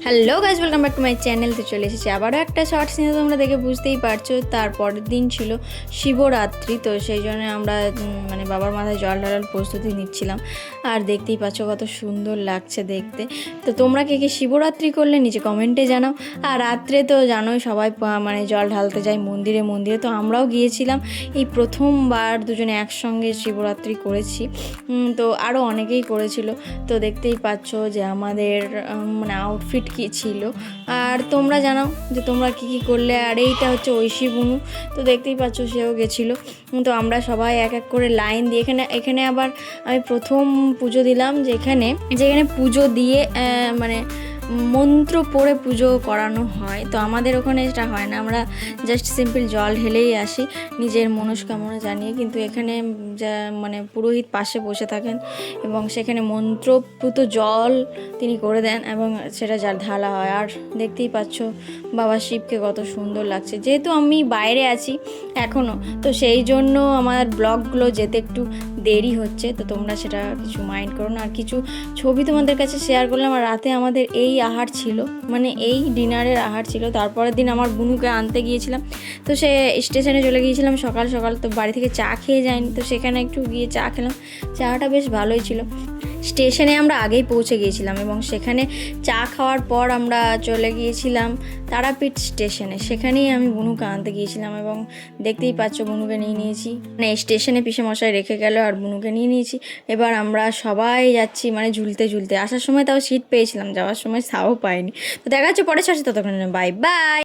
Hello guys, welcome back to my channel. তো চলে এসেছি আবারও একটা শর্টস নিয়ে। তোমরা দেখে বুঝতেই পারছো তারপরের দিন ছিল শিবরাত্রি। তো সেই জন্য আমরা বাবার মাথায় জল ঢালার প্রস্তুতি নিচ্ছিলাম। আর দেখতেই পাচ্ছ কত সুন্দর লাগছে দেখতে। তো তোমরা কে কে শিবরাত্রি করলে নিচে কমেন্টে জানাও। আর রাত্রে তো জানোই সবাই জল ঢালতে যায় মন্দিরে মন্দিরে। তো আমরাও গিয়েছিলাম, এই প্রথমবার দুজনে একসঙ্গে শিবরাত্রি করেছি। তো আরও অনেকেই করেছিল। তো দেখতেই পাচ্ছ যে আমাদের আউটফিট কী ছিল। আর তোমরা জানাও যে তোমরা কী কী করলে। আর এইটা হচ্ছে ঐশী বুনু, তো দেখতেই পাচ্ছ সেও গেছিলো। তো আমরা সবাই এক এক করে লাইন দিয়ে এখানে আবার আমি প্রথম পুজো দিলাম, যেখানে পুজো দিয়ে মন্ত্র পড়ে পুজো করানো হয়। তো আমাদের ওখানে এটা হয় না, আমরা জাস্ট সিম্পল জল ঢেলেই আসি নিজের মনস্কামনা জানিয়ে। কিন্তু এখানে যা পুরোহিত পাশে বসে থাকেন এবং সেখানে মন্ত্রপুত জল তিনি করে দেন এবং সেটা ঢালা হয়। আর দেখতেই পাচ্ছ বাবা শিবকে কত সুন্দর লাগছে। যেহেতু আমি বাইরে আছি এখনও, তো সেই জন্য আমার ব্লগগুলো যেতে একটু দেরি হচ্ছে। তো তোমরা সেটা কিছু মাইন্ড করো না। আর কিছু ছবি তোমাদের কাছে শেয়ার করলাম। আর রাতে আমাদের এই আহার ছিল, এই ডিনারের আহার ছিল। তারপরের দিন আমার বুনুকে আনতে গিয়েছিলাম, তো সে স্টেশনে চলে গিয়েছিলাম সকাল সকাল। তো বাড়ি থেকে চা খেয়ে যায়নি, তো সেখানে একটু গিয়ে চা খেলাম। চাটা বেশ ভালোই ছিল। স্টেশনে আমরা আগেই পৌঁছে গিয়েছিলাম এবং সেখানে চা খাওয়ার পর আমরা চলে গিয়েছিলাম তারাপীঠ স্টেশনে। সেখানেই আমি বুনুকে আনতে গিয়েছিলাম এবং দেখতেই পাচ্ছ বুনুকে নিয়ে নিয়েছি। স্টেশনে পিসেমশাই রেখে গেল আর বুনুকে নিয়ে নিয়েছি। এবার আমরা সবাই যাচ্ছি ঝুলতে ঝুলতে। আসার সময় তাও সিট পেয়েছিলাম, যাওয়ার সময় তাও পাইনি। তো দেখা যাচ্ছে পরে সাথে, ততক্ষণ বাই বাই।